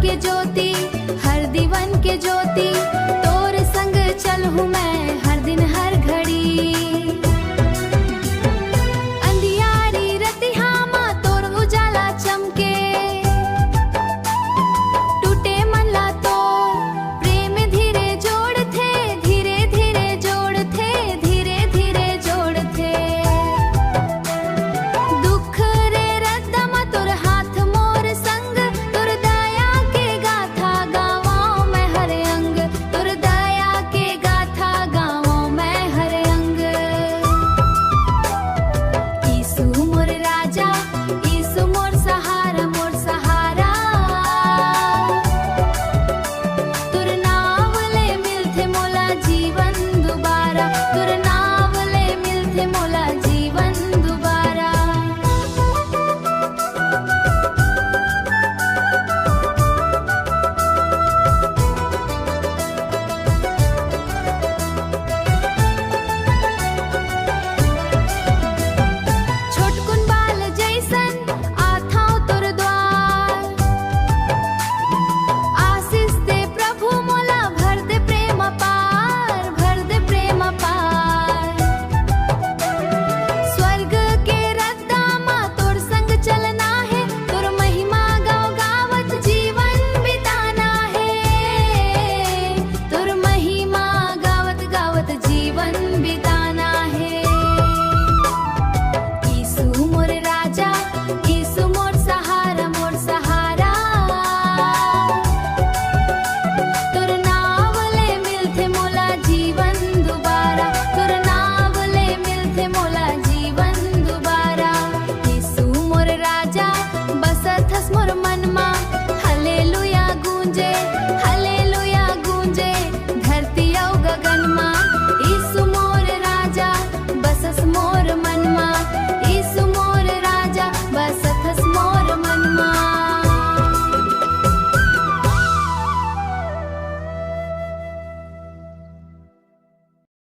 के ज्योति, हर दीवन के ज्योति, तोर संग चलहूँ मैं हर दिन हर घड़ी। अंधियारी रतिहा माँ तोर उजाला चमके, टूटे मन ला तोर प्रेम धीरे जोड़ थे, धीरे धीरे जोड़ थे, धीरे धीरे जोड़ थे। दुख रे रद्दम तोर हाथ मोर संग, तोर दया के गाथा गावां मैं हर अंग, तोर दया के गाथा गावां मैं हर अंग। यीशु मोर राजा, यीशु मोर सहारा, मोर सहारा। तोर नाम ले मिलथे मोला जीवन